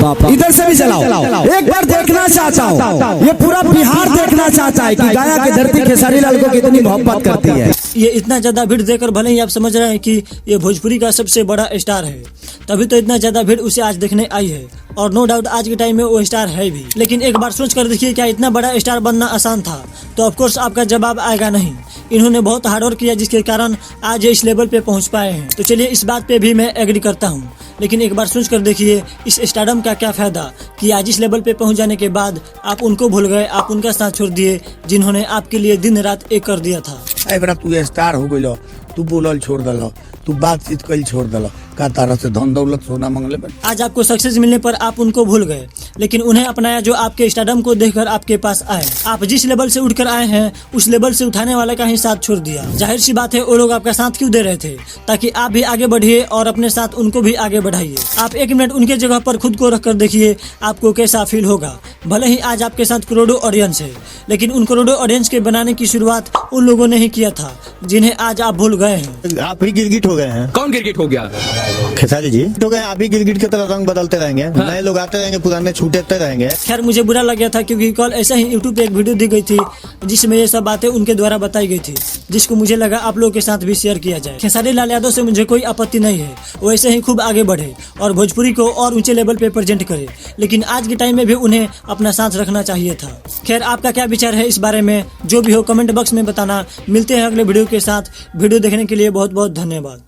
इधर से भी चलाओ, एक बार देखना चाहता हूँ, ये पूरा बिहार देखना चाहता है कि गया की धरती खेसारी लाल को कितनी मोहब्बत करती है। ये इतना ज्यादा भीड़ देखकर भले ही आप समझ रहे हैं कि ये भोजपुरी का सबसे बड़ा स्टार है, तभी तो इतना ज्यादा भीड़ उसे आज देखने आई है। और नो डाउट आज के टाइम में वो स्टार है भी। लेकिन एक बार सोच कर देखिए, क्या इतना बड़ा स्टार बनना आसान था? तो ऑफकोर्स आपका जवाब आएगा नहीं। इन्होंने बहुत हार्डवर्क किया, जिसके कारण आज ये इस लेवल पे पहुंच पाए हैं। तो चलिए इस बात पे भी मैं एग्री करता हूं, लेकिन एक बार सोच कर देखिए इस स्टारडम का क्या फायदा कि आज इस लेवल पे पहुंच जाने के बाद आप उनको भूल गए, आप उनका साथ छोड़ दिए जिन्होंने आपके लिए दिन रात एक कर दिया था। बड़ा तू स्टार हो गई, तू बोलल छोड़ दल, तू बातचीत कल छोड़ दल, का तारा से धन दौलत सोना मंगले। आज आपको सक्सेस मिलने पर आप उनको भूल गए, लेकिन उन्हें अपनाया जो आपके स्टारडम को देखकर आपके पास आए। आप जिस लेवल से उठकर आए हैं उस लेवल से उठाने वाले का ही साथ छोड़ दिया। जाहिर सी बात है वो लोग आपका साथ क्यों दे रहे थे? ताकि आप भी आगे बढ़िए और अपने साथ उनको भी आगे बढ़ाइए। आप एक मिनट उनके जगह पर खुद को रख कर देखिए आपको कैसा फील होगा। भले ही आज आपके साथ करोड़ों ऑडियंस है, लेकिन उन करोड़ों ऑडियंस के बनाने की शुरुआत उन लोगों ने ही किया था जिन्हें आज आप भूल गए हैं। आप ही गिरगिट हो गए हैं। कौन गिरगिट हो गया? खेसारी जी हो गए, आप ही गिरगिट की तरह रंग बदलते रहेंगे। नए लोग आते रहेंगे, पुराने छूटते रहेंगे। खैर मुझे बुरा लग गया था, क्योंकि कल ऐसा ही यूट्यूब पे एक वीडियो दी गई थी जिसमें ये सब बातें उनके द्वारा बताई गई थी, जिसको मुझे लगा आप लोगों के साथ भी शेयर किया जाए। खेसारी लाल यादव से मुझे कोई आपत्ति नहीं है, वो ऐसे ही खूब आगे बढ़े और भोजपुरी को और ऊंचे लेवल पे प्रेजेंट करे, लेकिन आज के टाइम में भी उन्हें अपना साथ रखना चाहिए था। खैर आपका क्या विचार है इस बारे में? जो भी हो कमेंट बॉक्स में बताना। मिलते हैं अगले वीडियो के साथ। वीडियो देखने के लिए बहुत बहुत धन्यवाद।